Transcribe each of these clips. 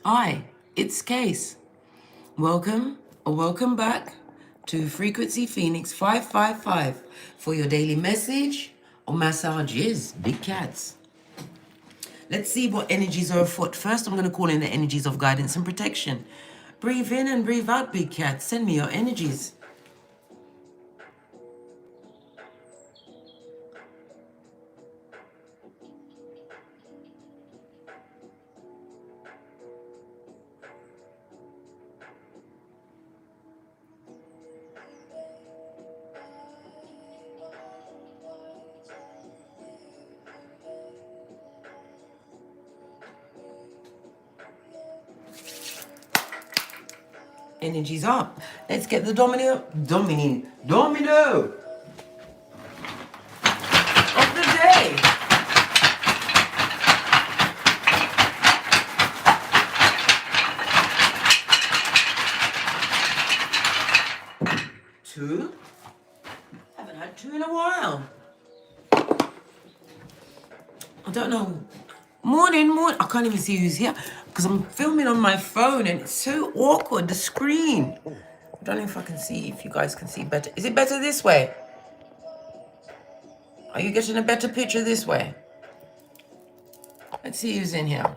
Hi, it's Case. Welcome or welcome back to Frequency Phoenix 555 for your daily message or massages, big cats. Let's see what energies are afoot. First, I'm going to call in the energies of guidance and protection. Breathe in and breathe out, big cats. Send me your energies. Energies up. Let's get the domino of the day. Two. Haven't had two in a while. I don't know. Morning. I can't even see who's here because I'm filming on my phone and it's so awkward, the screen. I don't know if I can see, if you guys can see better. Is it better this way? Are you getting a better picture this way? Let's see who's in here.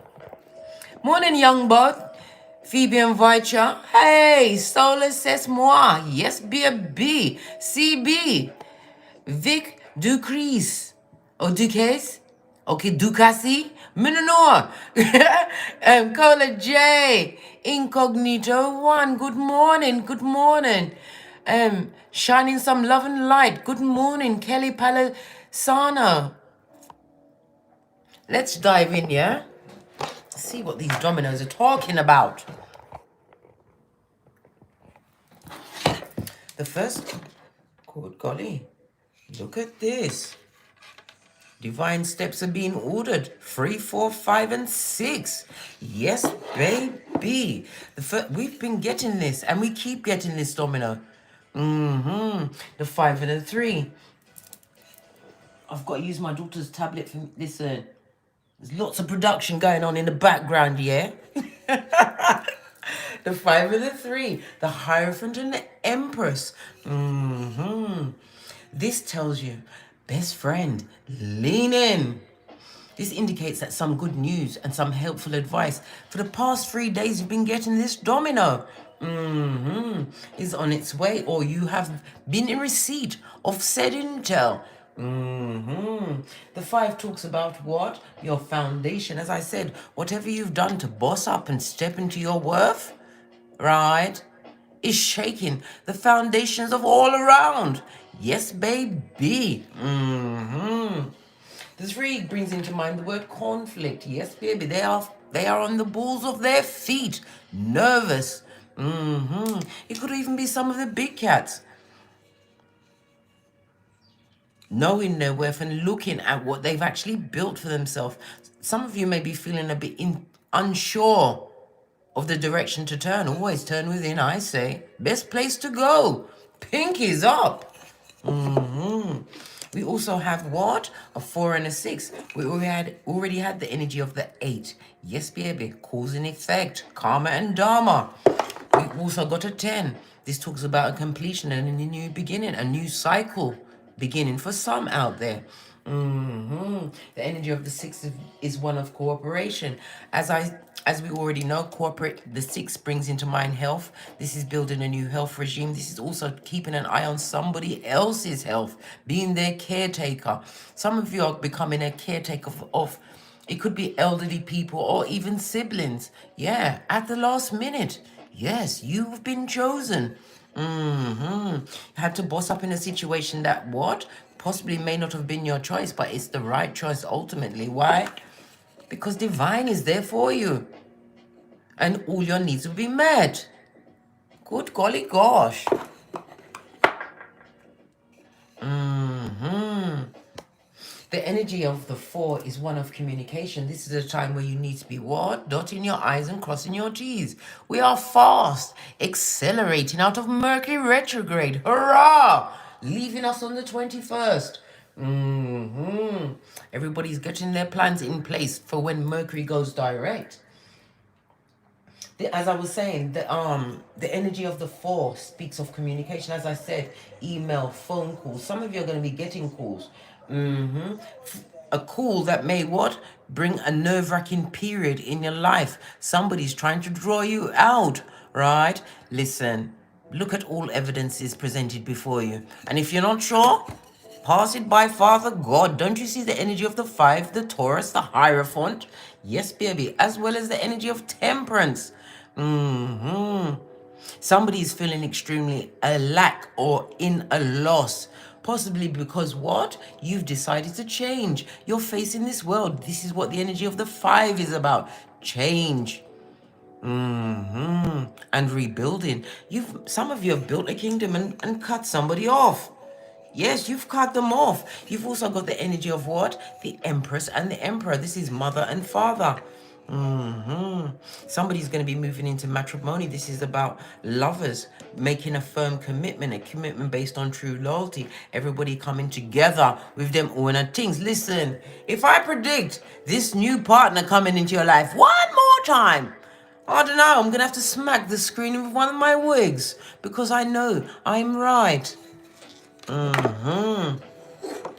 Morning, young bud. Phoebe and Vicha. Hey, Solar c'est moi. Yes, baby. CB. Vic Ducrease. Or Ducasse. Okay, Ducassi. Minonor. Cola J. Incognito 1. Good morning. Good morning. Shining some love and light. Good morning, Kelly Palisano. Let's dive in, yeah? See what these dominoes are talking about. The first, good golly, look at this. Divine steps are being ordered. 3, 4, 5, and 6. Yes, baby. We've been getting this, and we keep getting this domino. The 5 and the 3. I've got to use my daughter's tablet for this. There's lots of production going on in the background, yeah? The 5 and the 3, the Hierophant and the Empress. This tells you, best friend, lean in. This indicates that some good news and some helpful advice for the past 3 days you've been getting this domino is on its way, or you have been in receipt of said intel. The 5 talks about what? Your foundation. As I said, whatever you've done to boss up and step into your worth, right, is shaking the foundations of all around. Yes, baby. The 3 brings into mind the word conflict. Yes, baby. They are on the balls of their feet, nervous. It could even be some of the big cats. Knowing their worth and looking at what they've actually built for themselves. Some of you may be feeling a bit unsure of the direction to turn. Always turn within, I say. Best place to go. Pinkies up. We also have what? A 4 and a 6. We already had the energy of the 8. Yes, baby. Cause and effect. Karma and Dharma. We also got a 10. This talks about a completion and a new beginning, a new cycle beginning for some out there. The energy of the 6 is one of cooperation. As we already know, the 6 brings into mind health. This is building a new health regime. This is also keeping an eye on somebody else's health, being their caretaker. Some of you are becoming a caretaker of it could be elderly people or even siblings. Yeah, at the last minute. Yes, you've been chosen. Had to boss up in a situation that what? Possibly may not have been your choice, but it's the right choice ultimately. Why? Because divine is there for you. And all your needs will be met. Good golly gosh. The energy of the 4 is one of communication. This is a time where you need to be what? Dotting your I's and crossing your T's. We are fast, accelerating out of Mercury retrograde. Hurrah! Leaving us on the 21st. Everybody's getting their plans in place for when Mercury goes direct. As I was saying, the energy of the 4 speaks of communication. As I said, email, phone calls. Some of you are going to be getting calls. A call that may what? Bring a nerve-wracking period in your life. Somebody's trying to draw you out, right? Listen, look at all evidences presented before you. And if you're not sure, pass it by Father God. Don't you see the energy of the 5, the Taurus, the Hierophant? Yes, baby. As well as the energy of Temperance. Somebody is feeling extremely a lack or in a loss. Possibly because what? You've decided to change. You're facing this world. This is what the energy of the 5 is about. Change. And rebuilding. Some of you have built a kingdom and cut somebody off. Yes, you've cut them off. You've also got the energy of what? The Empress and the Emperor. This is mother and father. Somebody's going to be moving into matrimony. This is about lovers making a firm commitment, a commitment based on true loyalty. Everybody coming together with them own things. Listen, if I predict this new partner coming into your life one more time, I don't know, I'm going to have to smack the screen with one of my wigs because I know I'm right.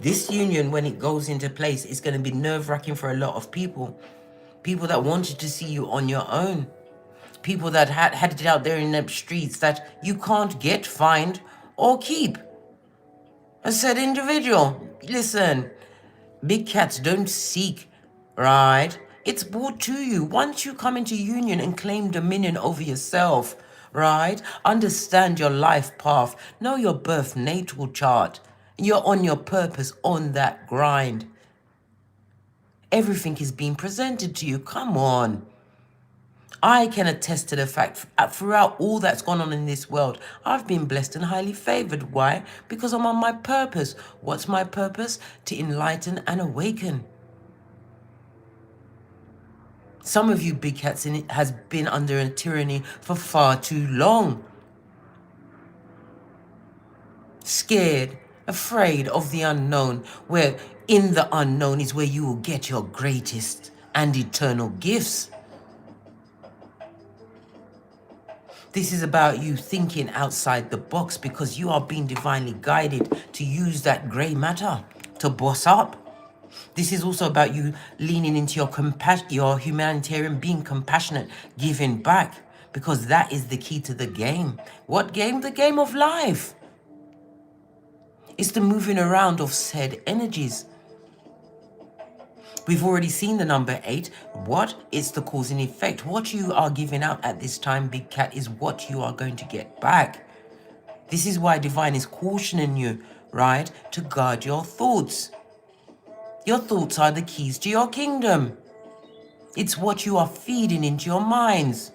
This union, when it goes into place, is going to be nerve-wracking for a lot of people. People that wanted to see you on your own. People that had it out there in the streets that you can't get, find, or keep. A said individual, listen, big cats don't seek, right? It's brought to you. Once you come into union and claim dominion over yourself, right? Understand your life path. Know your birth natal chart. You're on your purpose, on that grind. Everything is being presented to you. Come on. I can attest to the fact throughout all that's gone on in this world, I've been blessed and highly favored. Why? Because I'm on my purpose. What's my purpose? To enlighten and awaken. Some of you big cats in it has been under a tyranny for far too long. Scared, afraid of the unknown, where in the unknown is where you will get your greatest and eternal gifts. This is about you thinking outside the box because you are being divinely guided to use that grey matter to boss up. This is also about you leaning into your humanitarian, being compassionate, giving back, because that is the key to the game. What game? The game of life. It's the moving around of said energies. We've already seen the number 8. What? It's the cause and effect. What you are giving out at this time, big cat, is what you are going to get back. This is why divine is cautioning you, right, to guard your thoughts. Your thoughts are the keys to your kingdom. It's what you are feeding into your minds.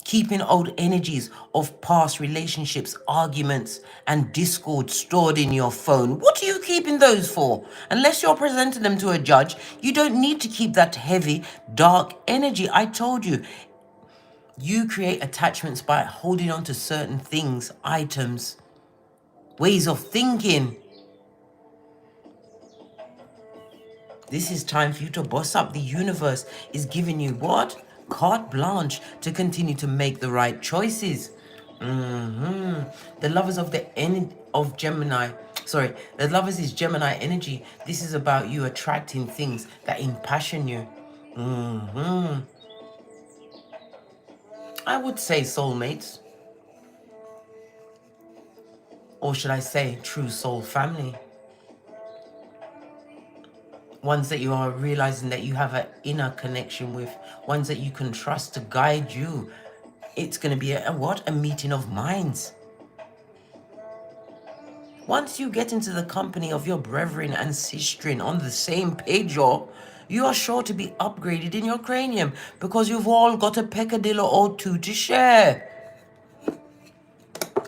Keeping old energies of past relationships, arguments, and discord stored in your phone. What are you keeping those for? Unless you're presenting them to a judge, you don't need to keep that heavy, dark energy. I told you, you create attachments by holding on to certain things, items, ways of thinking. This is time for you to boss up. The universe is giving you what? Carte blanche to continue to make the right choices. The lovers of Gemini. Sorry, the lovers is Gemini energy. This is about you attracting things that impassion you. I would say soulmates. Or should I say true soul family. Ones that you are realizing that you have an inner connection with. Ones that you can trust to guide you. It's going to be a meeting of minds. Once you get into the company of your brethren and sistren on the same page, you are sure to be upgraded in your cranium because you've all got a peccadillo or two to share.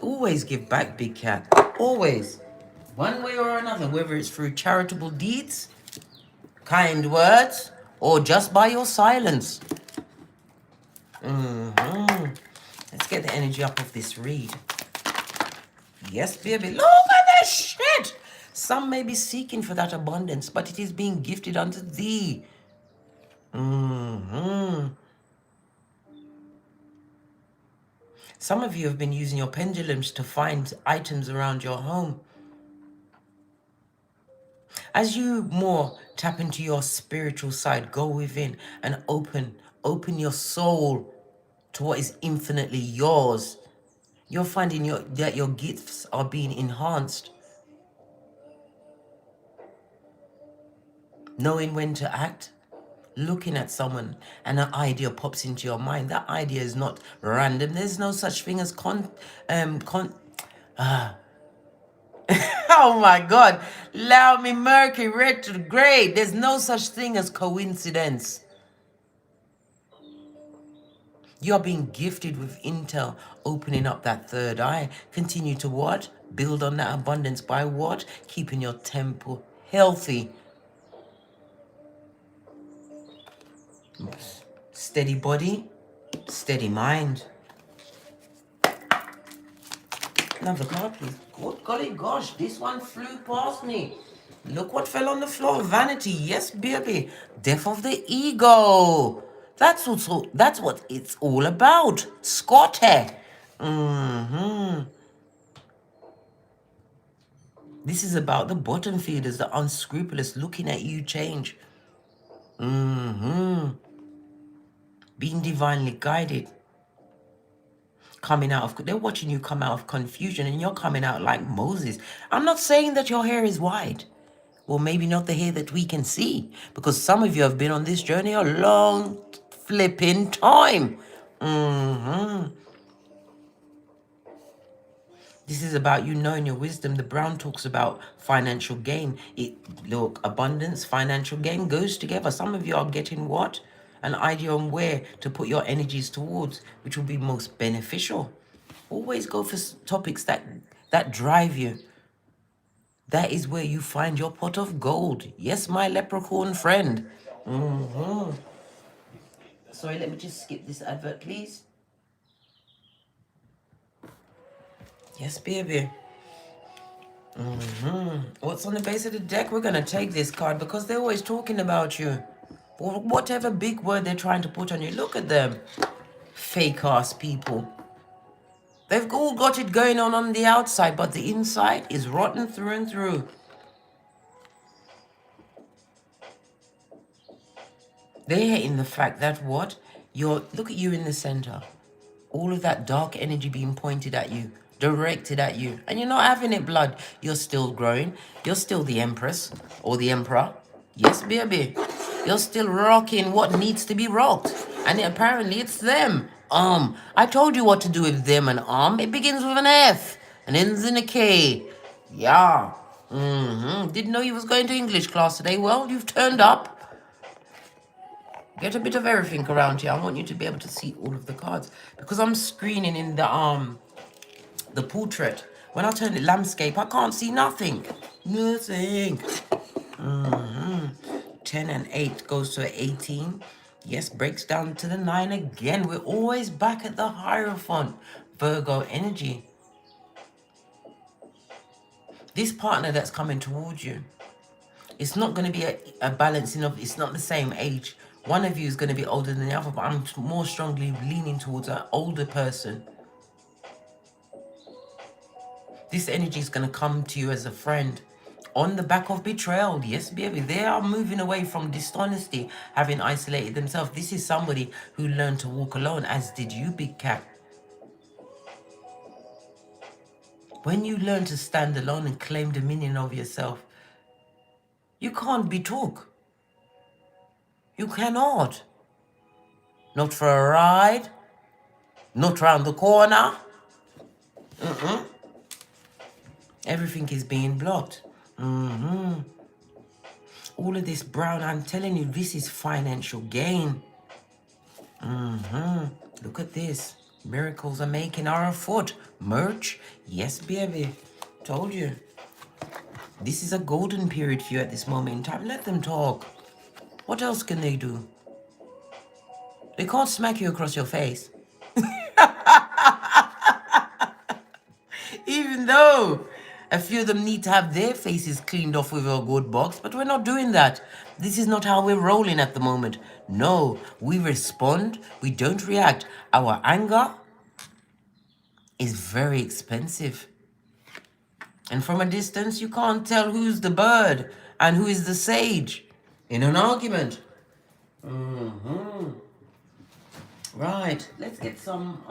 Always give back, big cat. Always. One way or another, whether it's through charitable deeds, kind words, or just by your silence. Let's get the energy up of this read. Yes, baby. Look at this shit. Some may be seeking for that abundance, but it is being gifted unto thee. Some of you have been using your pendulums to find items around your home. As you more tap into your spiritual side, go within and open your soul to what is infinitely yours. You're finding that your gifts are being enhanced. Knowing when to act, looking at someone and an idea pops into your mind. That idea is not random. There's no such thing as oh my God, allow me Mercury retrograde. There's no such thing as coincidence. You're being gifted with intel, opening up that third eye. Continue to what? Build on that abundance by what? Keeping your temple healthy. Steady body, steady mind. Another card, please. Good golly gosh, this one flew past me. Look what fell on the floor. Vanity, yes, baby. Death of the ego. That's what it's all about. Scotty. This is about the bottom feeders, the unscrupulous, looking at you change. Being divinely guided. Coming out of, they're watching you come out of confusion and you're coming out like Moses. I'm not saying that your hair is white. Well, maybe not the hair that we can see, because some of you have been on this journey a long flipping time. This is about you knowing your wisdom. The brown talks about financial gain. Look, abundance, financial gain goes together. Some of you are getting what? An idea on where to put your energies towards, which will be most beneficial. Always go for topics that drive you. That is where you find your pot of gold. Yes, my leprechaun friend. Sorry, let me just skip this advert, please. Yes, baby. What's on the base of the deck? We're going to take this card because they're always talking about you. Or whatever big word they're trying to put on you. Look at them. Fake-ass people. They've all got it going on the outside, but the inside is rotten through and through. They're hating the fact that what? Look at you in the center. All of that dark energy being pointed at you, directed at you, and you're not having it, blood. You're still growing. You're still the empress or the emperor. Yes, baby. You're still rocking what needs to be rocked. And apparently it's them. I told you what to do with them and It begins with an F and ends in a K. Yeah. Didn't know you was going to English class today. Well, you've turned up. Get a bit of everything around here. I want you to be able to see all of the cards. Because I'm screening in the portrait. When I turn the landscape, I can't see nothing. Nothing. 10 and 8 goes to 18. Yes, breaks down to the 9 again. We're always back at the Hierophant. Virgo energy. This partner that's coming towards you, it's not going to be a balancing of, it's not the same age. One of you is going to be older than the other, but I'm more strongly leaning towards an older person. This energy is going to come to you as a friend. On the back of betrayal. Yes, baby. They are moving away from dishonesty, having isolated themselves. This is somebody who learned to walk alone, as did you, big cat. When you learn to stand alone and claim dominion of yourself, you can't be took. You cannot. Not for a ride. Not round the corner. Everything is being blocked. All of this brown, I'm telling you, this is financial gain. Look at this. Miracles are making our afoot. Merch? Yes, baby. Told you. This is a golden period for you at this moment in time. Let them talk. What else can they do? They can't smack you across your face. Even though a few of them need to have their faces cleaned off with a good box, but we're not doing that. This is not how we're rolling at the moment. No, we respond, we don't react. Our anger is very expensive. And from a distance, you can't tell who's the bird and who is the sage in an argument. Right, let's get some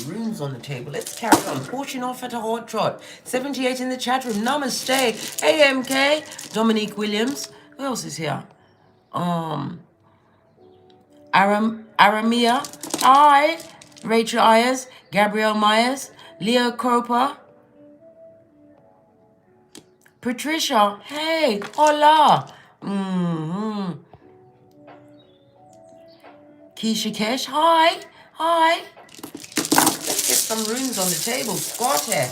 runes on the table. Let's carry on. Pushing off at a hot trot. 78 in the chat room. Namaste. AMK. Dominique Williams. Who else is here? Aramia. Hi. Rachel Ayers. Gabrielle Myers. Leo Croper. Patricia. Hey. Hola. Keisha Kesh. Hi. Hi. Let's get some runes on the table. Squat here.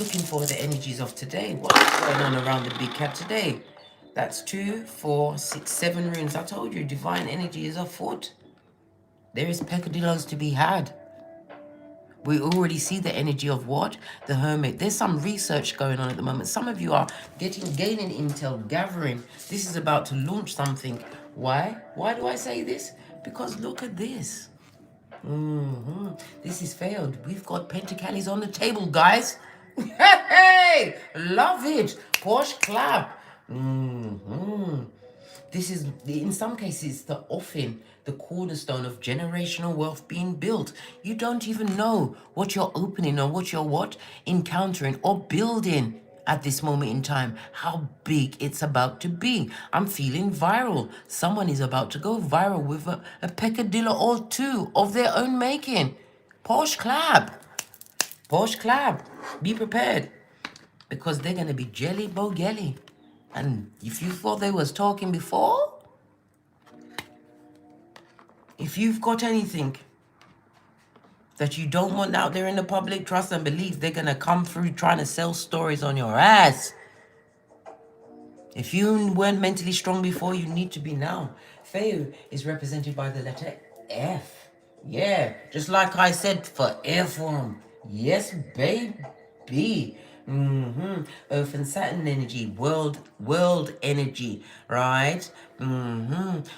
Looking for the energies of today. What's going on around the big cat today? That's 2, 4, 6, 7 runes. I told you, divine energy is afoot. There is peccadillos to be had. We already see the energy of what? The Hermit. There's some research going on at the moment. Some of you are gaining intel, gathering. This is about to launch something. Why? Why do I say this? Because look at this. This is failed. We've got Pentacles on the table, guys. Hey, love it. Posh clap. This is, in some cases, the offing, the cornerstone of generational wealth being built. You don't even know what you're opening or what you're encountering or building at this moment in time, how big it's about to be. I'm feeling viral. Someone is about to go viral with a peccadillo or two of their own making. Posh clap. Posh clap. Be prepared. Because they're going to be jelly bogelly. And if you thought they was talking before, if you've got anything that you don't want out there in the public, trust and believe they're going to come through trying to sell stories on your ass. If you weren't mentally strong before, you need to be now. Feu is represented by the letter F. Yeah, just like I said, for air form. Yes, baby. Earth and Saturn energy, world energy, right?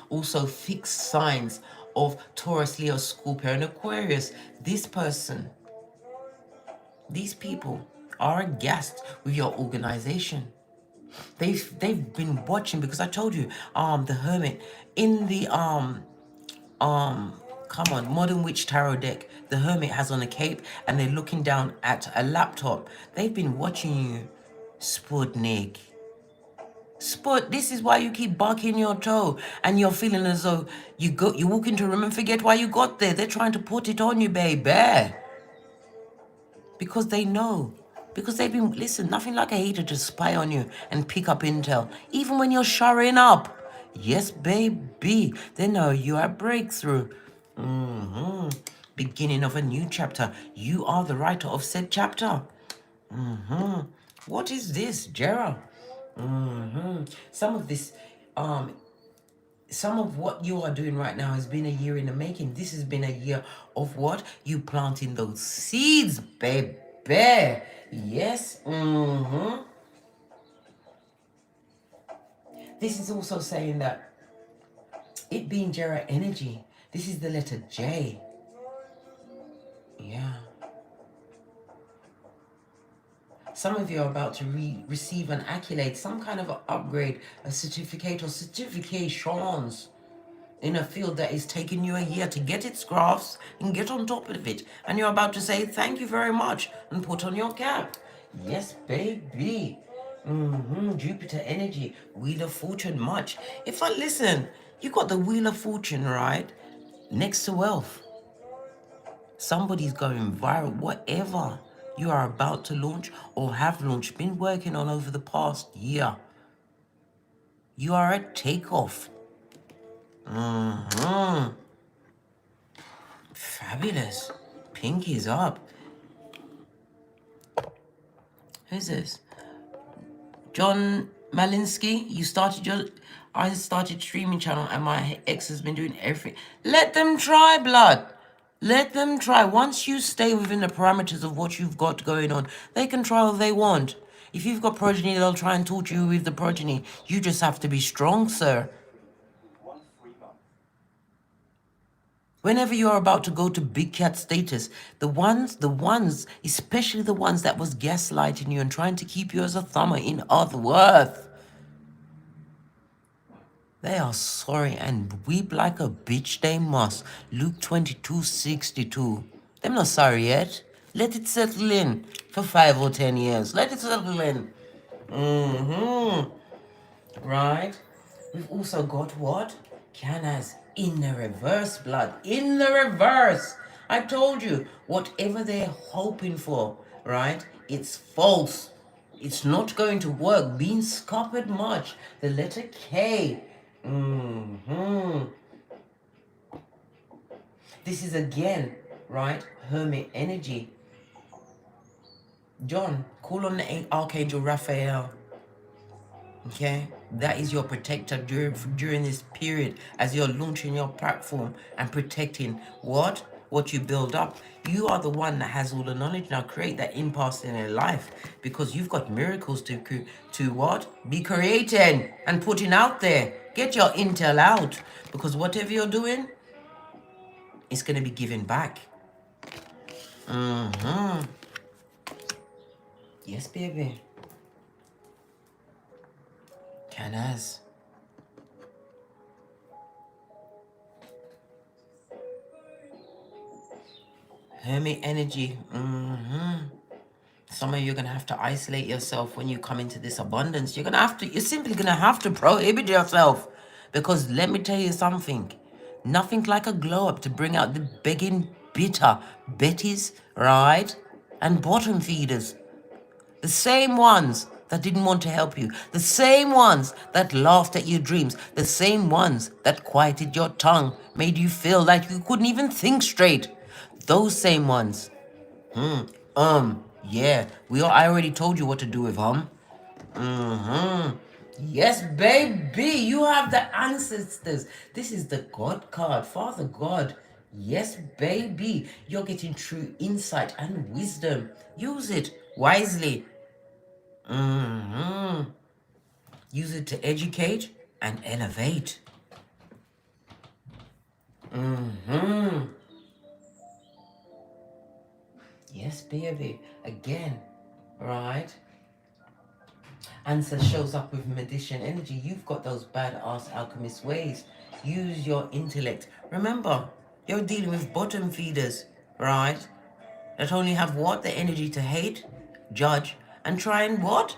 Also fixed signs of Taurus, Leo, Scorpio, and Aquarius. This person, these people are aghast with your organization. They've been watching, because I told you, the Hermit in the come on, Modern Witch Tarot deck, the Hermit has on a cape and they're looking down at a laptop. They've been watching you, Sputnik. This is why you keep barking your toe and you're feeling as though you walk into a room and forget why you got there. They're trying to put it on you, baby. Because they know. Because they've been, listen, nothing like a hater to spy on you and pick up intel. Even when you're showering up. Yes, baby. They know you are breakthrough. Beginning of a new chapter. You are the writer of said chapter. What is this, Gerald? Some of this, some of what you are doing right now has been a year in the making. This has been a year of what? You planting those seeds, baby. Yes. This is also saying that it being Jera energy, this is the letter J. Yeah. Some of you are about to receive an accolade, some kind of an upgrade, a certificate or certifications in a field that is taking you a year to get its graphs and get on top of it. And you're about to say, thank you very much, and put on your cap. Yes, baby. Jupiter energy, Wheel of Fortune much. If I listen, you got the Wheel of Fortune, right? Next to wealth. Somebody's going viral, whatever you are about to launch or have launched, been working on over the past year. You are at takeoff. Fabulous. Pinky's up. Who's this? John Malinsky, I started streaming channel and my ex has been doing everything. Let them try, blood. Let them try. Once you stay within the parameters of what you've got going on, they can try all they want. If you've got progeny, they'll try and torture you with the progeny. You just have to be strong, sir. Whenever you're about to go to big cat status, the ones, especially the ones that was gaslighting you and trying to keep you as a thumber in Earth, they are sorry and weep like a bitch they must. Luke 22:62. Them not sorry yet. Let it settle in for 5 or 10 years. Let it settle in. Right? We've also got what? Canas in the reverse, blood. In the reverse. I told you, whatever they're hoping for, right? It's false. It's not going to work. Being scuppered much. The letter K. This is again, right? Hermit energy. John, call on the Archangel Raphael. Okay, that is your protector during this period as you're launching your platform and protecting what you build up. You are the one that has all the knowledge. Now create that impasse in your life, because you've got miracles to what be creating and putting out there. Get your intel out, because whatever you're doing, it's going to be given back. Yes, baby. Canas. Hermit energy. Some of you are going to have to isolate yourself when you come into this abundance. You're simply going to have to prohibit yourself. Because let me tell you something. Nothing like a glow up to bring out the begging, bitter Bettys, right? And bottom feeders. The same ones that didn't want to help you. The same ones that laughed at your dreams. The same ones that quieted your tongue, made you feel like you couldn't even think straight. Those same ones. Yeah. I already told you what to do with Yes, baby. You have the ancestors. This is the God card. Father God. Yes, baby. You're getting true insight and wisdom. Use it wisely. Use it to educate and elevate. Yes, baby. Again, right? Answer shows up with magician energy. You've got those badass alchemist ways. Use your intellect. Remember, you're dealing with bottom feeders, right? That only have what? The energy to hate, judge, and try and what?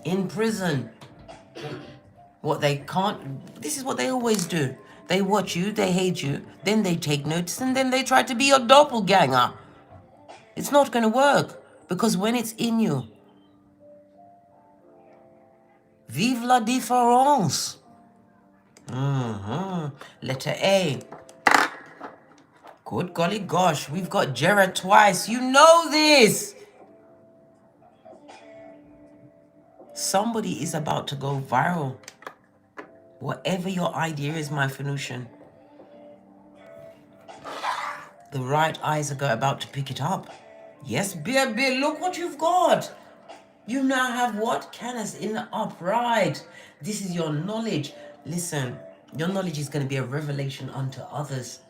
Imprison. What they can't. This is what they always do. They watch you, they hate you, then they take notice, and then they try to be your doppelganger. It's not going to work, because when it's in you, vive la différence. Letter A. Good golly gosh, we've got Jared twice. You know this. Somebody is about to go viral. Whatever your idea is, my Phoenician, the right eyes are about to pick it up. Yes, baby, look what you've got. You now have what? Canis in the upright. This is your knowledge. Listen, your knowledge is going to be a revelation unto others.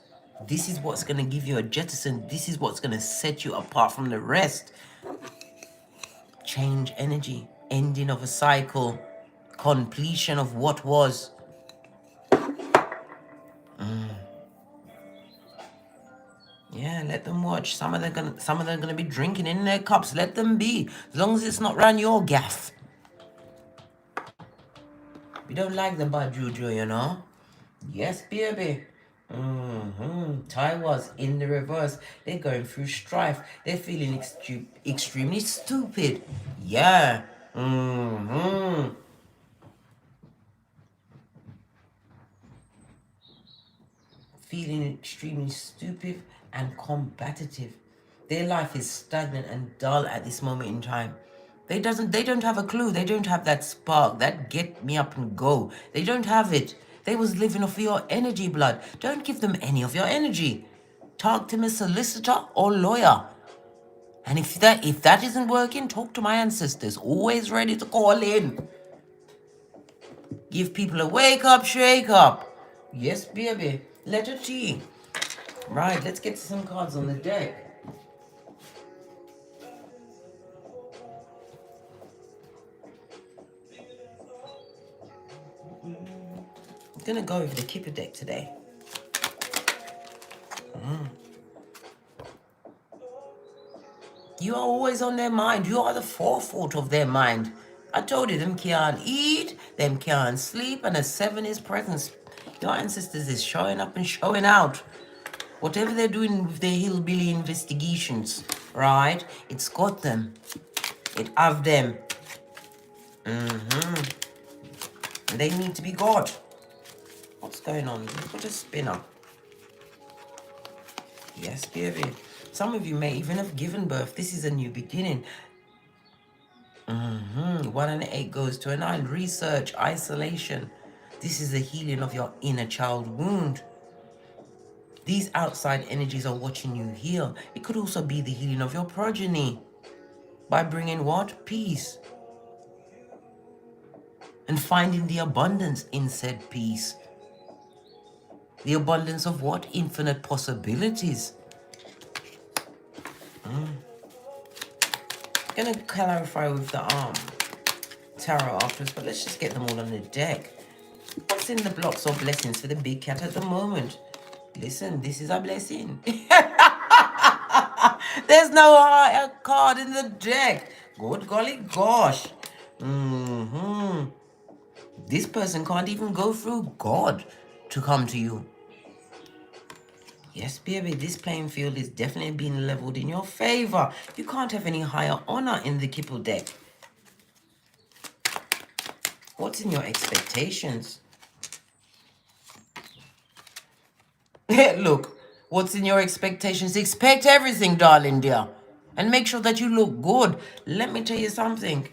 This is what's going to give you a jettison. This is what's going to set you apart from the rest. Change energy. Ending of a cycle. Completion of what was. Yeah, let them watch. Some of them gonna be drinking in their cups. Let them be. As long as it's not round your gaff. We don't like the bad juju, you know. Yes, baby. Taiwan's in the reverse. They're going through strife. They're feeling extremely stupid. Yeah. Feeling extremely stupid and combative. Their life is stagnant and dull at this moment in time. They don't have a clue. They don't have that spark, that get me up and go. They don't have it. They was living off your energy, blood. Don't give them any of your energy. Talk to a solicitor or lawyer. And if that isn't working, talk to my ancestors. Always ready to call in. Give people a wake up, shake up. Yes, baby. Letter T. Right, let's get some cards on the deck. I'm gonna go over the Kipper deck today. You are always on their mind. You are the forethought of their mind. I told you, them can't eat, them can't sleep, and a 7 is presence. Your ancestors is showing up and showing out. Whatever they're doing with their hillbilly investigations, right? It's got them. It have them. And they need to be got. What's going on? Put a spinner. Yes, baby. Some of you may even have given birth. This is a new beginning. 1 and 8 goes to a 9. Research, isolation. This is the healing of your inner child wound. These outside energies are watching you heal. It could also be the healing of your progeny. By bringing what? Peace. And finding the abundance in said peace. The abundance of what? Infinite possibilities. I'm going to clarify with the tarot afterwards, but let's just get them all on the deck. What's in the blocks or blessings for the big cat at the moment? Listen, this is a blessing. There's no higher card in the deck. Good golly gosh. This person can't even go through God to come to you. Yes, baby, this playing field is definitely being leveled in your favor. You can't have any higher honor in the Kipple deck. What's in your expectations? Look, what's in your expectations? Expect everything, darling dear. And make sure that you look good. Let me tell you something.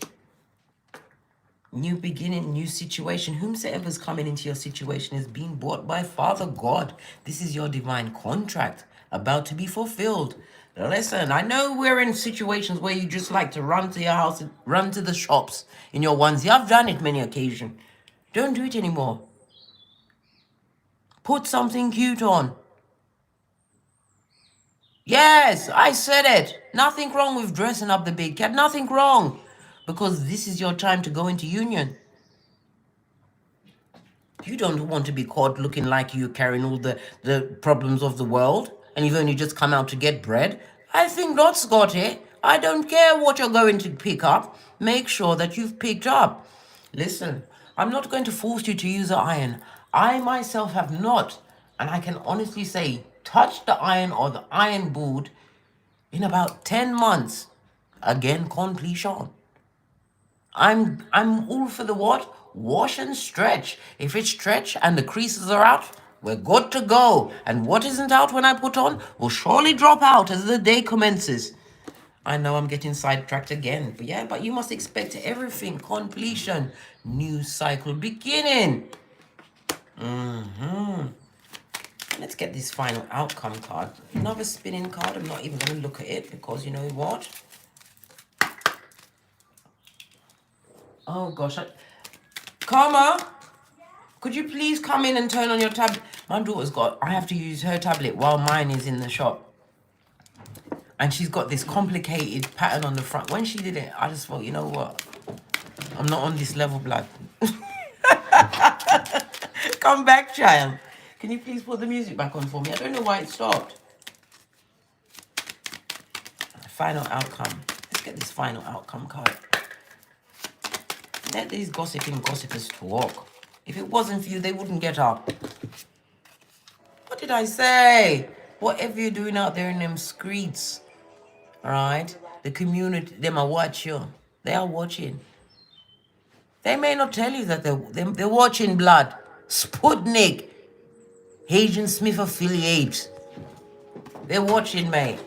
New beginning, new situation. Whomsoever's coming into your situation is being bought by Father God. This is your divine contract about to be fulfilled. Listen, I know we're in situations where you just like to run to your house, run to the shops in your onesie. I've done it many occasions. Don't do it anymore. Put something cute on. Yes, I said it. Nothing wrong with dressing up the big cat. Nothing wrong. Because this is your time to go into union. You don't want to be caught looking like you're carrying all the problems of the world and you've only just come out to get bread. I think not, Scotty. I don't care what you're going to pick up. Make sure that you've picked up. Listen, I'm not going to force you to use an iron. I myself have not, and I can honestly say, touched the iron or the iron board in about 10 months. Again, completion. I'm all for the what? Wash and stretch. If it's stretch and the creases are out, we're good to go. And what isn't out when I put on will surely drop out as the day commences. I know I'm getting sidetracked again, but yeah, but you must expect everything. Completion. New cycle beginning. Let's get this final outcome card. Another spinning card. I'm not even going to look at it because you know what? Oh gosh. Karma, could you please come in and turn on your tablet? My daughter's I have to use her tablet while mine is in the shop. And she's got this complicated pattern on the front. When she did it, I just thought, you know what? I'm not on this level, blood. Come back, child. Can you please put the music back on for me? I don't know why it stopped. Final outcome. Let's get this final outcome card. Let these gossipers talk. If it wasn't for you, they wouldn't get up. What did I say? Whatever you're doing out there in them streets, right? The community, them are watching you. They are watching. They may not tell you that they're watching, blood. Sputnik. Agent Smith affiliate. They're watching, mate.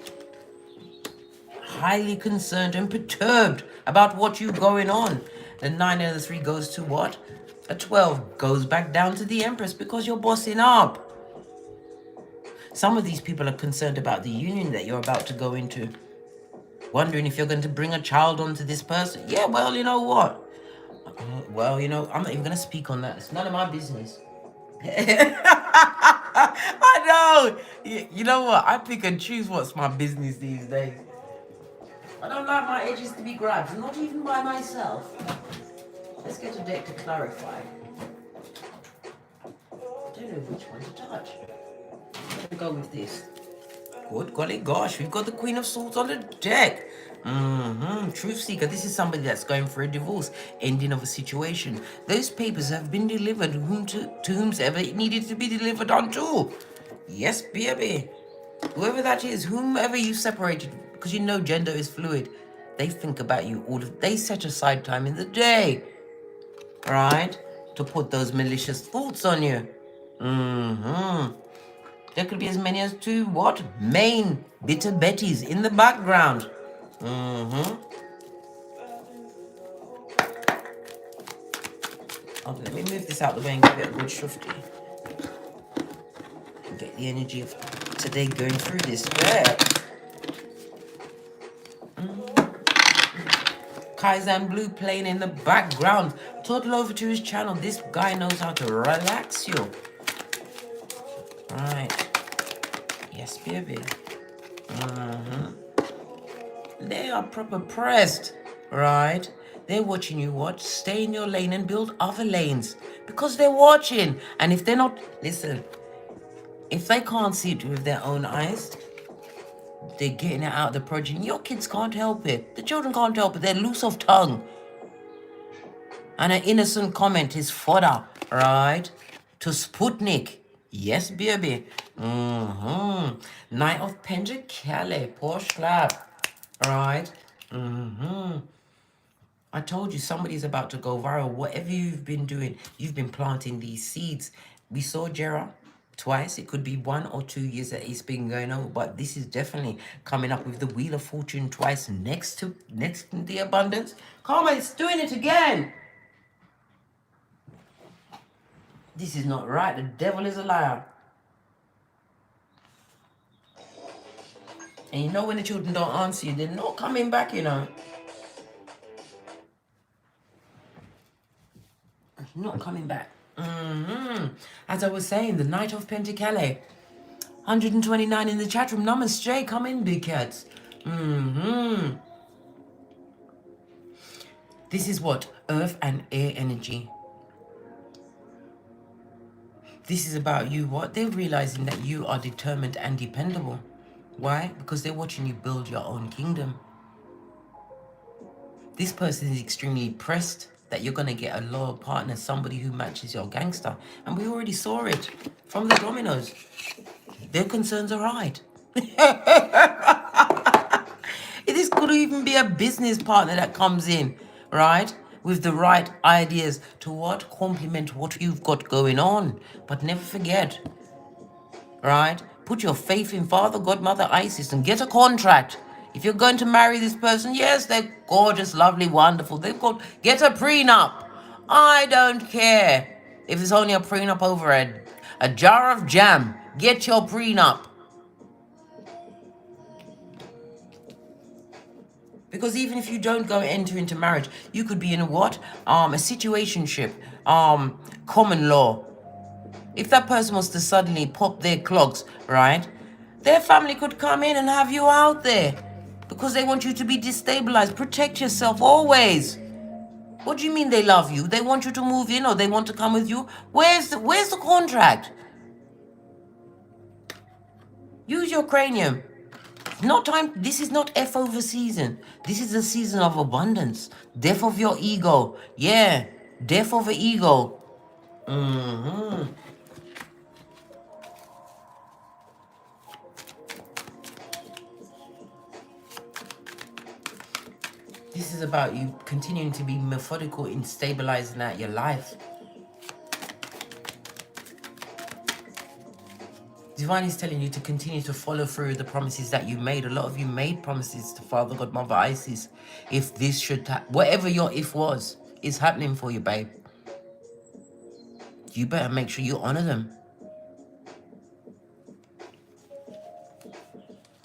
Highly concerned and perturbed about what you're going on. The 9 and the 3 goes to what? A 12 goes back down to the Empress because you're bossing up. Some of these people are concerned about the union that you're about to go into. Wondering if you're going to bring a child onto this person. Yeah, well, you know what? Well, you know, I'm not even going to speak on that. It's none of my business. I know. You know what? I pick and choose what's my business these days. I don't like my edges to be grabbed, not even by myself. Let's get a deck to clarify. I don't know which one to touch. I'm gonna go with this. Good golly gosh, we've got the Queen of Swords on the deck. Truth seeker, this is somebody that's going for a divorce, ending of a situation. Those papers have been delivered to whomsoever it needed to be delivered unto. Yes, baby. Whoever that is, whomever you separated, because you know gender is fluid, they think about you they set aside time in the day, right, to put those malicious thoughts on you. There could be as many as 2 what? Main bitter Bettys in the background. Okay, let me move this out the way and give it a good shufty. Get the energy of today going through this deck. Kaizen Blue playing in the background. Total over to his channel. This guy knows how to relax you. Right. Yes, baby. They are proper pressed. Right. They're watching you what? Stay in your lane and build other lanes. Because they're watching. And if they're not... Listen. If they can't see it with their own eyes, they're getting it out of the project. Your kids can't help it. The children can't help it. They're loose of tongue. And an innocent comment is fodder, right? To Sputnik. Yes, baby. Knight of Pentacles. Porsche clap. Right? I told you somebody's about to go viral. Whatever you've been doing, you've been planting these seeds. We saw Jera twice. It could be 1 or 2 years that it's been going on, but this is definitely coming up with the Wheel of Fortune twice next to the abundance. Karma, it's doing it again. This is not right. The devil is a liar. And you know when the children don't answer you, they're not coming back, you know. Not coming back. As I was saying, the Knight of Pentacles. 129 in the chat room. Namaste. Come in, big cats. This is what? Earth and air energy. This is about you. What? They're realizing that you are determined and dependable. Why? Because they're watching you build your own kingdom. This person is extremely pressed that you're going to get a loyal partner, somebody who matches your gangster. And we already saw it from the dominoes. Their concerns are right. This could even be a business partner that comes in, right? With the right ideas to what? Complement what you've got going on. But never forget, right? Put your faith in Father, God, Mother, Isis and get a contract. If you're going to marry this person, yes, they're gorgeous, lovely, wonderful. Get a prenup. I don't care if it's only a prenup over a jar of jam. Get your prenup. Because even if you don't go enter into marriage, you could be in a what? A situationship, common law. If that person was to suddenly pop their clogs, right? Their family could come in and have you out there. Because they want you to be destabilized. Protect yourself always. What do you mean they love you? They want you to move in or they want to come with you? Where's the contract? Use your cranium. Not time. This is not F over season. This is a season of abundance. Death of your ego. Yeah. Death of the ego. This is about you continuing to be methodical in stabilizing out your life. Divine is telling you to continue to follow through the promises that you made. A lot of you made promises to Father, God, Mother, Isis. If this should, whatever your if was, is happening for you, babe. You better make sure you honor them.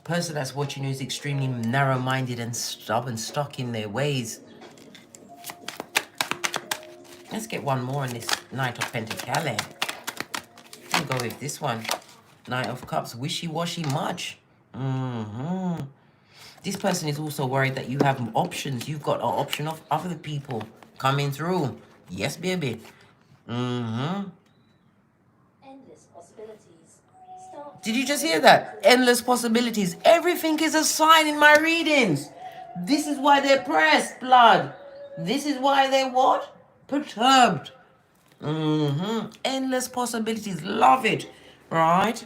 Person that's watching you is extremely narrow-minded and stubborn, stuck in their ways. Let's get one more on this Knight of Pentacles. I'll go with this one. Knight of Cups, wishy-washy much. This person is also worried that you have options. You've got an option of other people coming through. Yes, baby. Endless possibilities. Did you just hear that? Endless possibilities. Everything is a sign in my readings. This is why they're pressed, blood. This is why they're what? Perturbed. Endless possibilities. Love it. Right?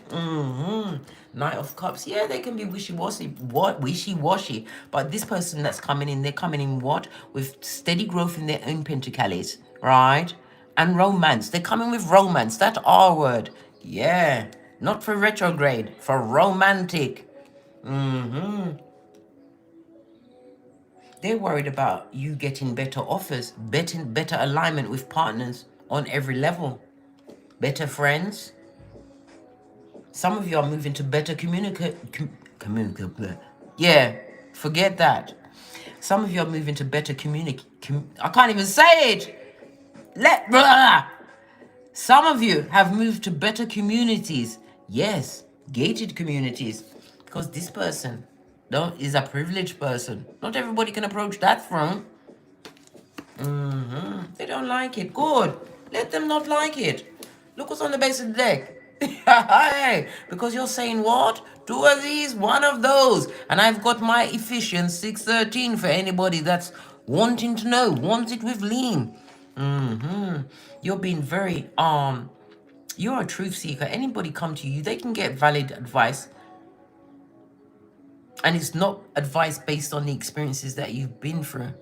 Knight of Cups. Yeah, they can be wishy-washy. What? Wishy-washy. But this person that's coming in, they're coming in what? With steady growth in their own pentacles. Right? And romance. They're coming with romance. That R word. Yeah. Not for retrograde. For romantic. They're worried about you getting better offers. Better alignment with partners on every level. Better friends. Some of you are moving to better communicate. Yeah, forget that. Some of you are moving to better I can't even say it. Some of you have moved to better communities. Yes, gated communities. Because this person is a privileged person. Not everybody can approach that throne. They don't like it. Good. Let them not like it. Look what's on the base of the deck. Hey, because you're saying what? Two of these, one of those. And I've got my Ephesians 6:13 for anybody that's wanting to know. Wants it with lean. You're being very, you're a truth seeker. Anybody come to you, they can get valid advice. And it's not advice based on the experiences that you've been through.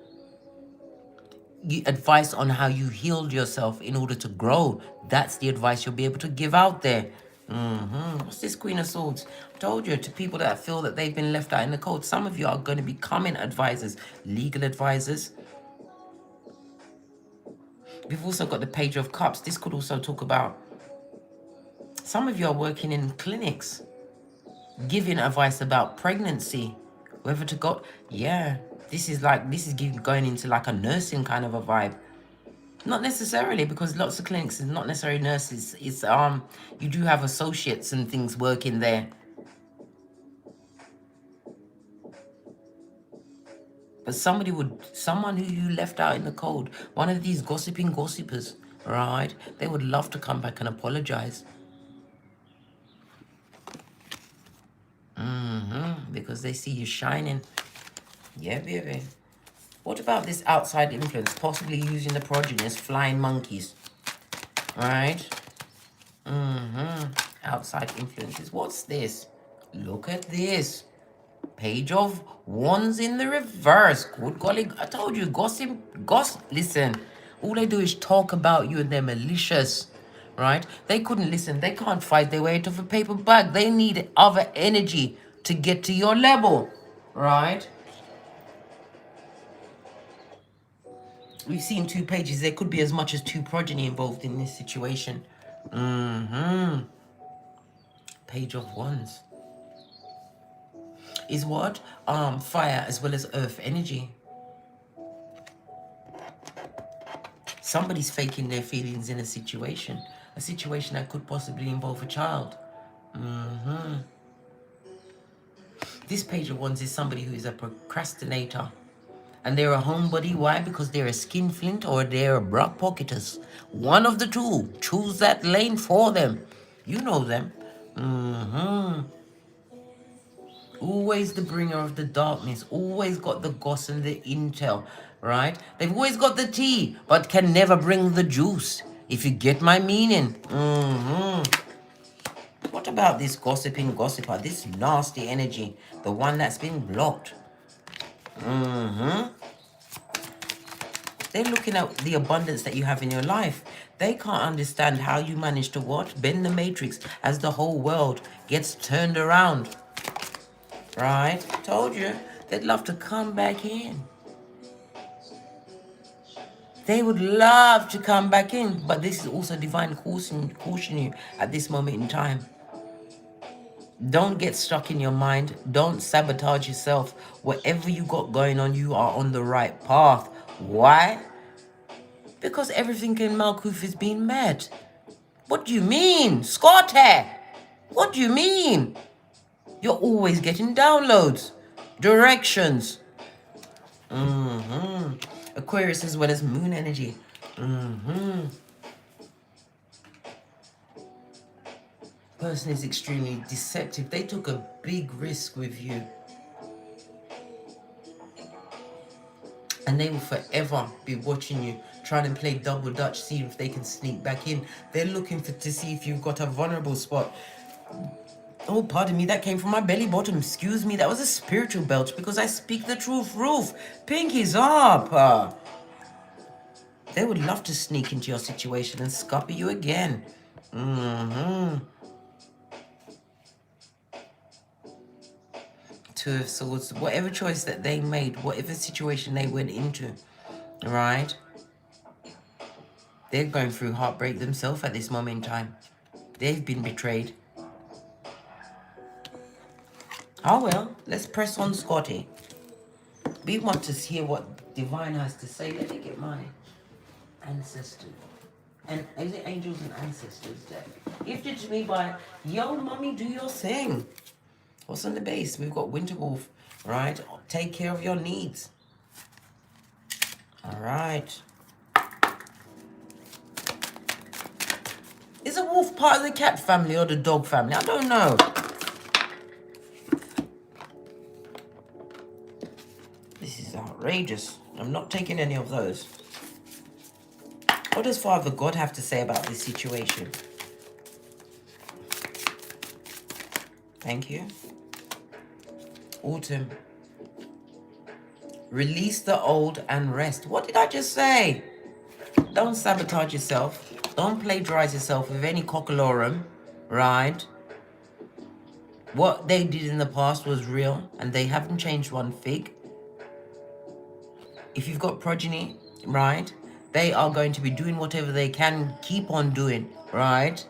Advice on how you healed yourself in order to grow. That's the advice you'll be able to give out there. What's this Queen of Swords? I told you, to people that feel that they've been left out in the cold, some of you are going to be becoming advisors, legal advisors. We've also got the Page of Cups. This could also talk about some of you are working in clinics, giving advice about pregnancy, whether to go. Yeah, this is going into like a nursing kind of a vibe. Not necessarily, because lots of clinics is not necessarily nurses. It's you do have associates and things working there. But someone who you left out in the cold, one of these gossipers, right? They would love to come back and apologize. Because they see you shining. Yeah, baby. What about this outside influence? Possibly using the progeny as flying monkeys. Right? Outside influences. What's this? Look at this. Page of Wands in the reverse. Good golly. I told you, gossip. Listen, all they do is talk about you and they're malicious. Right? They couldn't listen. They can't fight their way out of a paper bag. They need other energy to get to your level. Right? We've seen 2 pages. There could be as much as 2 progeny involved in this situation. Page of Wands. Is what? Fire as well as earth energy. Somebody's faking their feelings in a situation. A situation that could possibly involve a child. This Page of Wands is somebody who is a procrastinator. And they're a homebody. Why? Because they're a skinflint or they're a brock pocketers. One of the two. Choose that lane for them. You know them. Always the bringer of the darkness. Always got the goss and the intel. Right? They've always got the tea, but can never bring the juice. If you get my meaning. What about this gossiping gossiper? This nasty energy. The one that's been blocked. They're looking at the abundance that you have in your life. They can't understand how you manage to what? Bend the matrix as the whole world gets turned around. Right? Told you. They'd love to come back in. They would love to come back in. But this is also divine caution you at this moment in time. Don't get stuck in your mind. Don't sabotage yourself. Whatever you got going on, you are on the right path. Why? Because everything in Malkuth is being met. What do you mean? Scotty! What do you mean? You're always getting downloads, directions. Aquarius as well as moon energy. Person is extremely deceptive. They took a big risk with you. And they will forever be watching you, trying to play double dutch, see if they can sneak back in. They're looking to see if you've got a vulnerable spot. Oh, pardon me, that came from my belly button. Excuse me, that was a spiritual belch because I speak the truth. Roof, pinkies up. They would love to sneak into your situation and scupper you again. Two of Swords, whatever choice that they made, whatever situation they went into, right? They're going through heartbreak themselves at this moment in time. They've been betrayed. Oh well, let's press on, Scotty. We want to hear what Divine has to say. Let me get my ancestors. And is it angels and ancestors deck? Gifted to me by Yo Mummy, do your thing. What's on the base? We've got Winterwolf, right? Take care of your needs. All right. Is a wolf part of the cat family or the dog family? I don't know. This is outrageous. I'm not taking any of those. What does Father God have to say about this situation? Thank you. Autumn. Release the old and rest. What did I just say? Don't sabotage yourself. Don't plagiarize yourself with any cockalorum, right? What they did in the past was real, and they haven't changed one fig. If you've got progeny, right, they are going to be doing whatever they can keep on doing, right,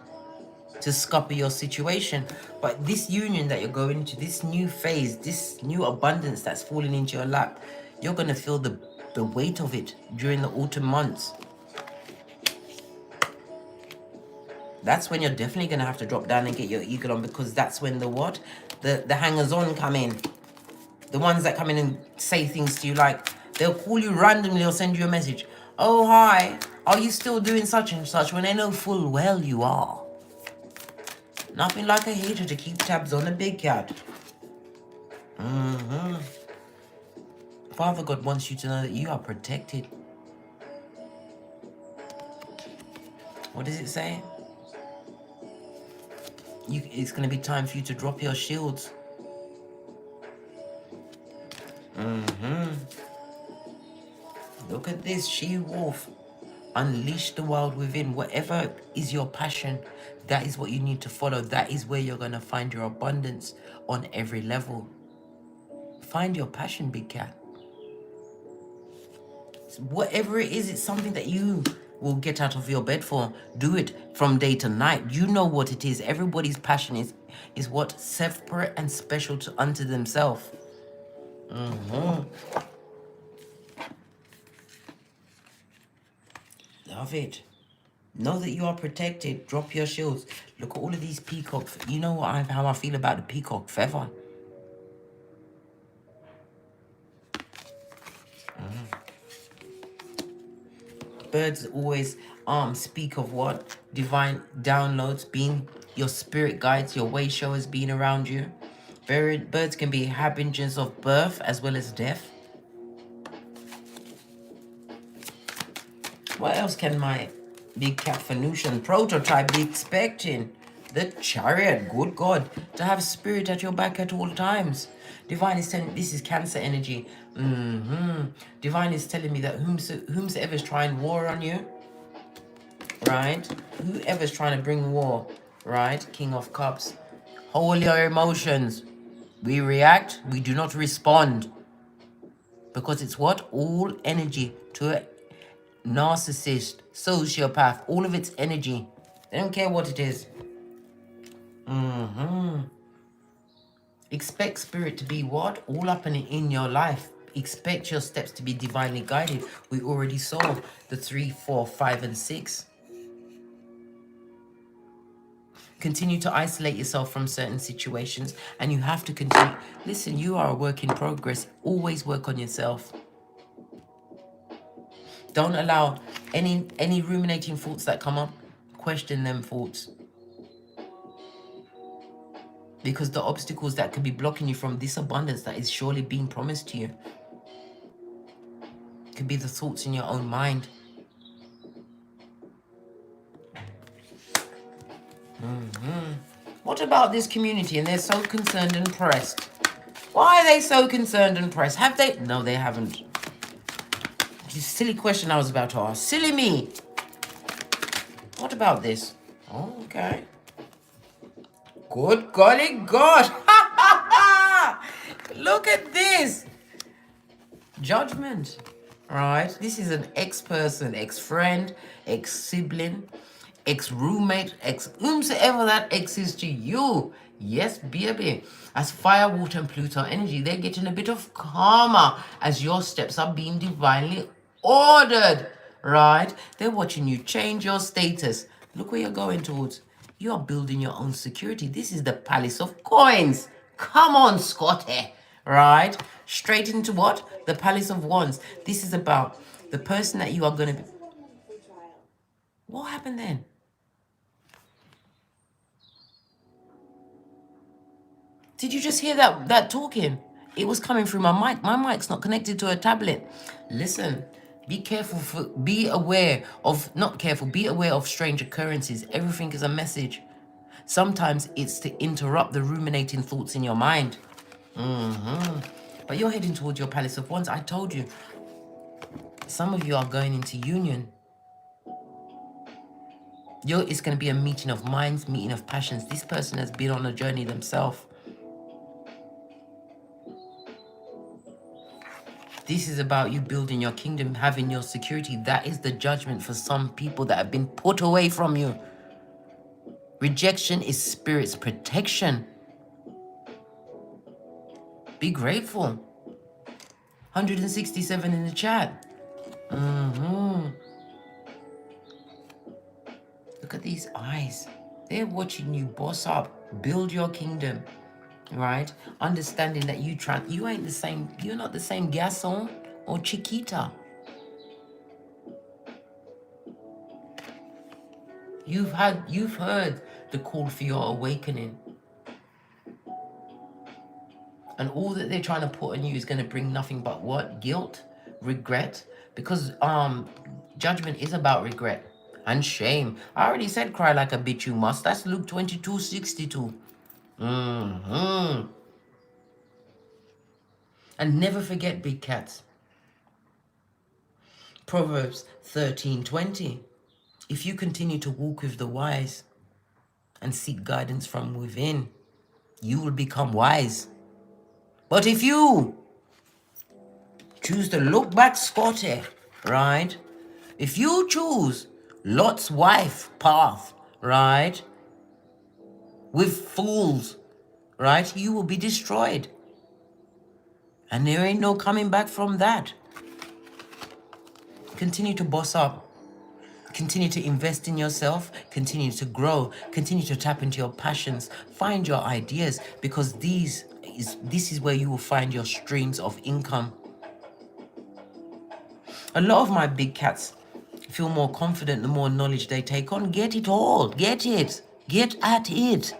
to scupper your situation. But this union that you're going into, this new phase, this new abundance that's falling into your lap, you're going to feel the weight of it during the autumn months. That's when you're definitely going to have to drop down and get your eagle on, because that's when the what? The hangers-on come in. The ones that come in and say things to you like, they'll call you randomly or send you a message. Oh, hi, are you still doing such and such, when they know full well you are. Nothing like a hater to keep tabs on a big cat. Father God wants you to know that you are protected. What does it say? It's going to be time for you to drop your shields. Look at this, she-wolf. Unleash the wild within. Whatever is your passion, that is what you need to follow. That is where you're going to find your abundance on every level. Find your passion, big cat. Whatever it is, it's something that you will get out of your bed for. Do it from day to night. You know what it is. Everybody's passion is what? Separate and special unto themselves. Love it. Know that you are protected. Drop your shields. Look at all of these peacocks. You know how I feel about the peacock feather. Birds always speak of what? Divine downloads, being your spirit guides, your way showers being around you. Birds can be harbingers of birth as well as death. What else can my big cat Venusian prototype be expecting? The Chariot, good God, to have spirit at your back at all times. Divine is telling, this is Cancer energy. Divine is telling me that whomsoever's trying war on you, right? Whoever's trying to bring war, right? King of Cups. Hold your emotions. We react, we do not respond. Because it's what? All energy to a narcissist, sociopath, all of its energy. They don't care what it is. Expect spirit to be what? All up in your life. Expect your steps to be divinely guided. We already saw the 3, 4, 5, and 6. Continue to isolate yourself from certain situations, and you have to continue. Listen, you are a work in progress. Always work on yourself. Don't allow any ruminating thoughts that come up. Question them thoughts. Because the obstacles that could be blocking you from this abundance that is surely being promised to you could be the thoughts in your own mind. What about this community? And they're so concerned and pressed. Why are they so concerned and pressed? Have they? No, they haven't. Silly question I was about to ask. Silly me. What about this? Oh, okay. Good golly God. Look at this. Judgment. Right? This is an ex-person, ex-friend, ex-sibling, ex-roommate, whomsoever that ex is to you. Yes, baby. As fire, water, and Pluto energy, they're getting a bit of karma as your steps are being divinely ordered. Right? They're watching you change your status. Look where you're going towards. You are building your own security. This is the Palace of Coins. Come on, Scotty. Right? Straight into what? The Palace of Wands. This is about the person that you are going to be. What happened then? Did you just hear that talking? It was coming through my mic. My mic's not connected to a tablet. Listen, be careful. Be aware of, not careful, be aware of strange occurrences. Everything is a message. Sometimes it's to interrupt the ruminating thoughts in your mind. But you're heading towards your Palace of Wands. I told you. Some of you are going into union. It's going to be a meeting of minds, meeting of passions. This person has been on a journey themselves. This is about you building your kingdom, having your security. That is the judgment for some people that have been put away from you. Rejection is spirit's protection. Be grateful. 167 in the chat. Look at these eyes. They're watching you boss up, build your kingdom. Right? Understanding that you ain't the same, you're not the same Gaston or Chiquita. You've heard the call for your awakening. And all that they're trying to put on you is going to bring nothing but what? Guilt, regret. Because judgment is about regret and shame. I already said cry like a bitch you must. That's Luke 22:62. And never forget, big cats. Proverbs 13:20. If you continue to walk with the wise and seek guidance from within, you will become wise. But if you choose to look back, Scotty, right? If you choose Lot's wife path, right? With fools, right? You will be destroyed. And there ain't no coming back from that. Continue to boss up. Continue to invest in yourself. Continue to grow. Continue to tap into your passions. Find your ideas, because this is where you will find your streams of income. A lot of my big cats feel more confident the more knowledge they take on. Get it all. Get it. Get at it.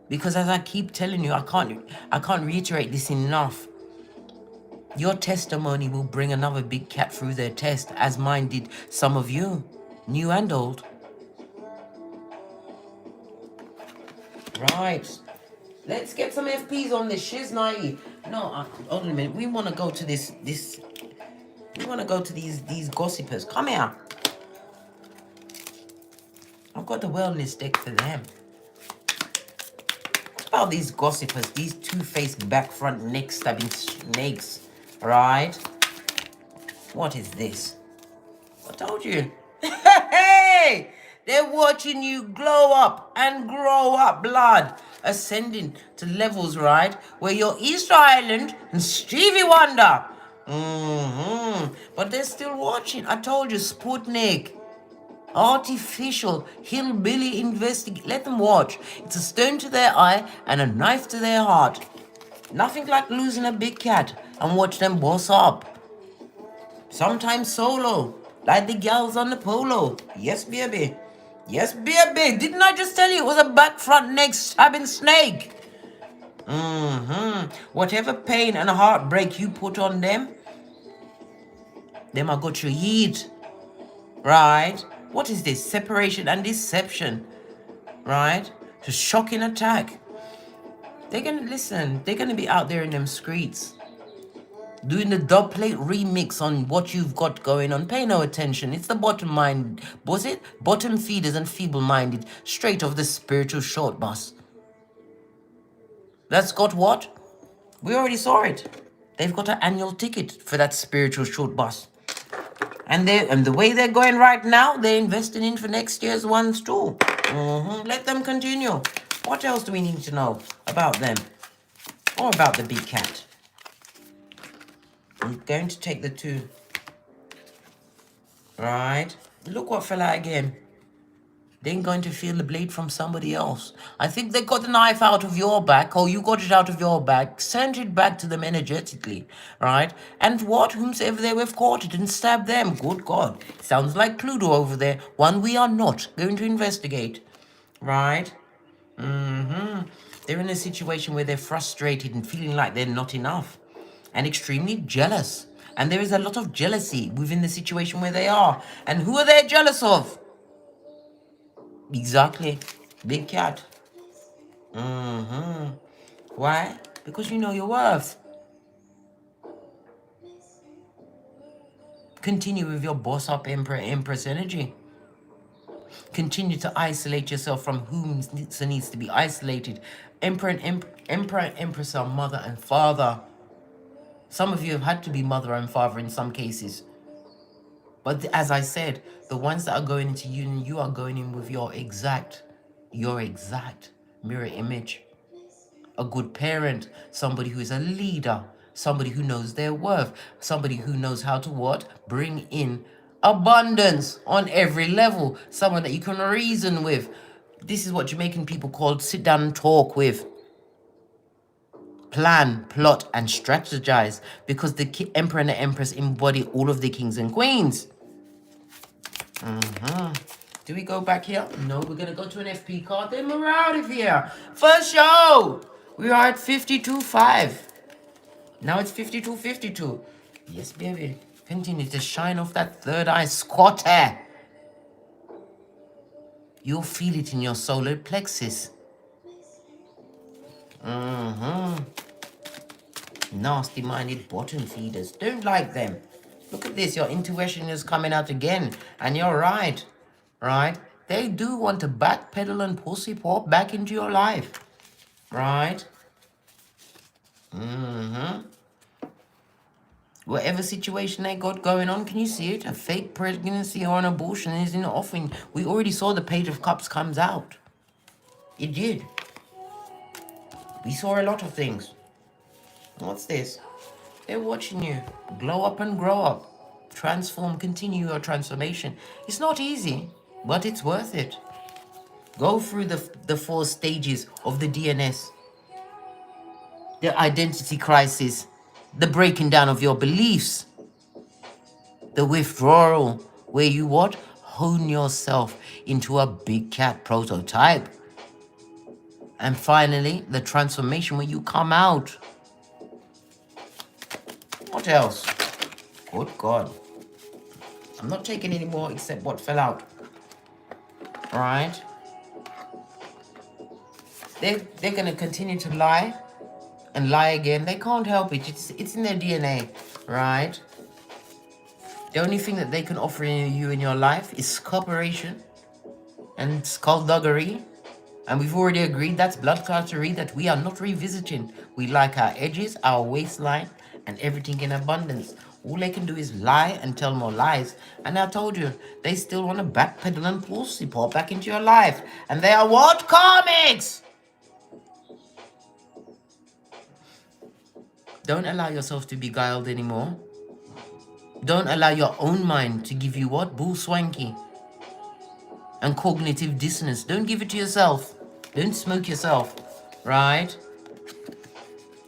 Because as I keep telling you, I can't reiterate this enough. Your testimony will bring another big cat through their test, as mine did some of you, new and old. Right. Let's get some FPs on this. She's naive. No, hold on a minute. We want to go to this. We want to go to these gossipers. Come here. I've got the wellness deck for them. What about these gossipers? These two-faced back, front, neck stabbing snakes. Right? What is this? I told you. Hey! They're watching you glow up and grow up, blood. Ascending to levels, right? Where you're Easter Island and Stevie Wonder. But they're still watching. I told you, Sputnik. Artificial, hillbilly investigate. Let them watch. It's a stone to their eye and a knife to their heart. Nothing like losing a big cat and watch them boss up. Sometimes solo, like the gals on the polo. Yes, baby. Yes, baby. Didn't I just tell you it was a back, front, neck stabbing snake? Whatever pain and heartbreak you put on them I got you heat. Right? What is this? Separation and deception. Right? It's a shocking attack. They're gonna be out there in them streets doing the dub plate remix on what you've got going on. Pay no attention. It's the bottom feeders and feeble-minded straight off the spiritual short bus. That's got what? We already saw it. They've got an annual ticket for that spiritual short bus. And the way they're going right now, they're investing in for next year's ones too. Let them continue. What else do we need to know about them? Or about the big cat? I'm going to take the two. Right. Look what fell out again. They're going to feel the blade from somebody else. I think they got the knife out of your back, or you got it out of your back, sent it back to them energetically, right? And what? Whomsoever they have caught it and stabbed them. Good God. Sounds like Cluedo over there. One we are not going to investigate, right? They're in a situation where they're frustrated and feeling like they're not enough and extremely jealous. And there is a lot of jealousy within the situation where they are. And who are they jealous of? Exactly. Big cat. Why? Because you know your worth. Continue with your boss up Emperor Empress energy. Continue to isolate yourself from whom needs to be isolated. Emperor and Empress are mother and father. Some of you have had to be mother and father in some cases. But as I said, the ones that are going into union, you are going in with your exact mirror image. A good parent, somebody who is a leader, somebody who knows their worth, somebody who knows how to what? Bring in abundance on every level, someone that you can reason with. This is what Jamaican people call sit down and talk with. Plan, plot, and strategize, because the Emperor and the Empress embody all of the kings and queens. Do we go back here? No, we're going to go to an FP card. Then we're out of here. First show. We are at 52.5. Now it's 52.52. Yes, baby. Continue to shine off that third eye. Squatter. You'll feel it in your solar plexus. Nasty-minded bottom feeders. Don't like them. Look at this. Your intuition is coming out again. And you're right. Right? They do want to backpedal and pussy pop back into your life. Right? Whatever situation they got going on, can you see it? A fake pregnancy or an abortion is in the offing. We already saw the Page of Cups comes out. It did. We saw a lot of things. What's this? They're watching you. Glow up and grow up. Transform, continue your transformation. It's not easy, but it's worth it. Go through the 4 stages of the DNS. The identity crisis. The breaking down of your beliefs. The withdrawal, where you what? Hone yourself into a big cat prototype. And finally, the transformation where you come out. What else? Good God. I'm not taking any more except what fell out. Right? They're going to continue to lie and lie again. They can't help it. It's in their DNA. Right? The only thing that they can offer you in your life is cooperation and skullduggery. And we've already agreed that's blood clottery that we are not revisiting. We like our edges, our waistline, and everything in abundance. All they can do is lie and tell more lies. And I told you, they still want to backpedal and pussy pop back into your life. And they are what? Karmics! Don't allow yourself to be beguiled anymore. Don't allow your own mind to give you what? Bull swanky. and cognitive dissonance. Don't give it to yourself. Don't smoke yourself, right?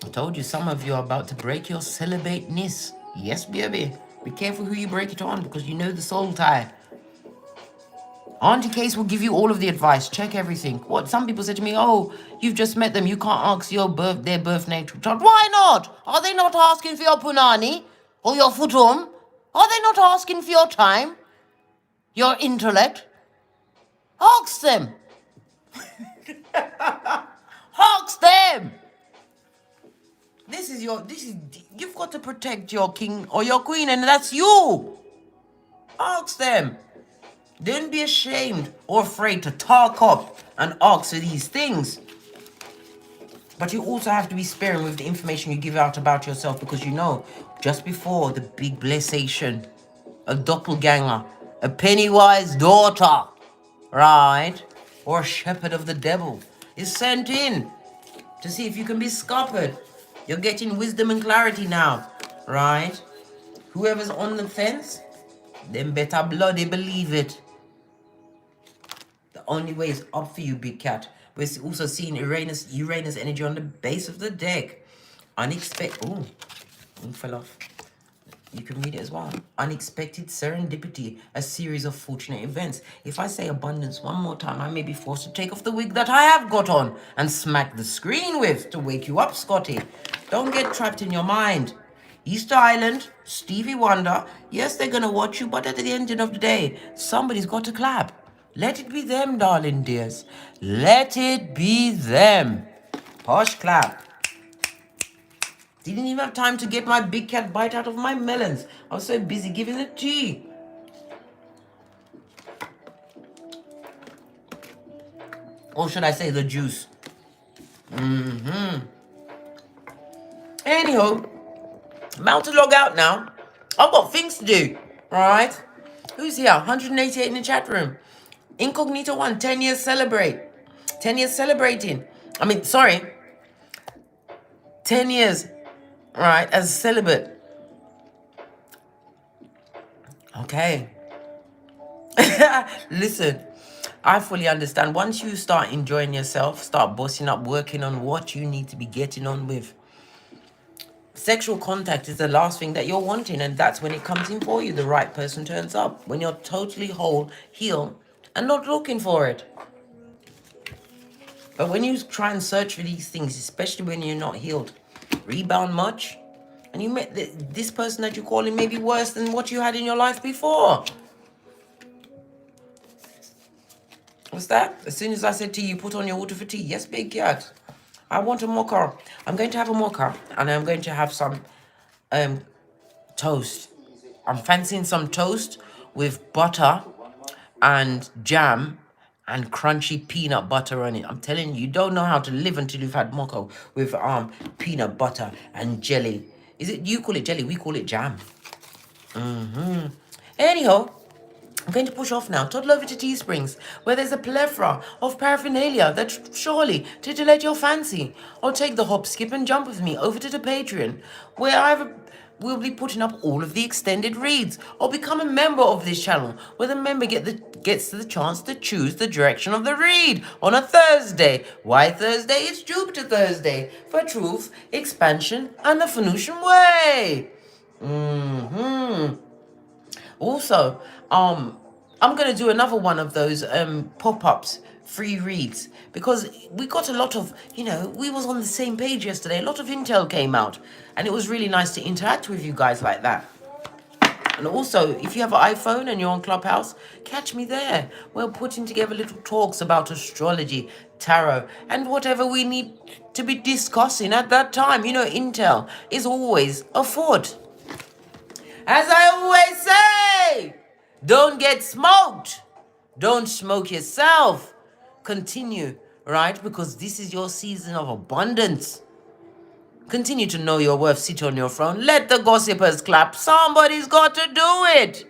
I told you some of you are about to break your celibateness. Yes, baby. Be careful who you break it on because you know the soul tie. Auntie Case will give you all of the advice. Check everything. What some people said to me, oh, you've just met them. You can't ask their birth natal chart. Why not? Are they not asking for your punani or your futum? Are they not asking for your time? Your intellect? Ask them. Ask them. You've got to protect your king or your queen, and that's you. Ask them. Don't be ashamed or afraid to talk up and ask for these things. But you also have to be sparing with the information you give out about yourself, because you know, just before the big blessation, a doppelganger, a Pennywise daughter, right, or a shepherd of the devil is sent in to see if you can be scuppered. You're getting wisdom and clarity now, right? Whoever's on the fence, then better bloody believe it. The only way is up for you, big cat. We're also seeing Uranus energy on the base of the deck. Unexpected. Oh, it fell off. You can read it as well. Unexpected serendipity, a series of fortunate events. If I say abundance one more time, I may be forced to take off the wig that I have got on and smack the screen with to wake you up, Scotty. Don't get trapped in your mind. Easter Island, Stevie Wonder, yes, they're going to watch you, but at the end of the day, somebody's got to clap. Let it be them, darling dears. Let it be them. Posh clap. Didn't even have time to get my big cat bite out of my melons. I was so busy giving the tea. Or should I say the juice? Anyhow, I'm about to log out now. I've got things to do. Alright? Who's here? 188 in the chat room. Incognito 1, 10 years celebrate. 10 years celebrating. 10 years, right, as celibate. Okay. Listen, I fully understand. Once you start enjoying yourself, start bossing up, working on what you need to be getting on with, sexual contact is the last thing that you're wanting, and that's when it comes in for you. The right person turns up. When you're totally whole, healed, and not looking for it. But when you try and search for these things, especially when you're not healed, rebound much, and you met this person that you're calling maybe worse than what you had in your life before. What's that? As soon as I said to you, put on your water for tea. Yes, big cat. I want a mocha. I'm going to have a mocha, and I'm going to have some toast. I'm fancying some toast with butter and jam and crunchy peanut butter on it. I'm telling you, you don't know how to live until you've had mocha with peanut butter and jelly. You call it jelly, we call it jam. Anyhow, I'm going to push off now. Toddle over to Teesprings, where there's a plethora of paraphernalia that surely titillate your fancy. Or take the hop, skip and jump with me over to the Patreon, where we'll be putting up all of the extended reads. Or become a member of this channel, where the member gets the chance to choose the direction of the read on a Thursday. Why Thursday? It's Jupiter Thursday, for truth, expansion, and the Phoenician way. Also, I'm going to do another one of those pop-ups, free reads, because we got a lot of, we was on the same page yesterday. A lot of intel came out, and it was really nice to interact with you guys like that. And also, if you have an iPhone and you're on Clubhouse, catch me there. We're putting together little talks about astrology, tarot, and whatever we need to be discussing at that time. Intel is always afoot. As I always say, don't get smoked. Don't smoke yourself. Continue, right? Because this is your season of abundance. Continue to know your worth. Sit on your throne. Let the gossipers clap. Somebody's got to do it.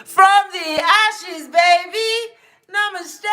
From the ashes, baby. Namaste.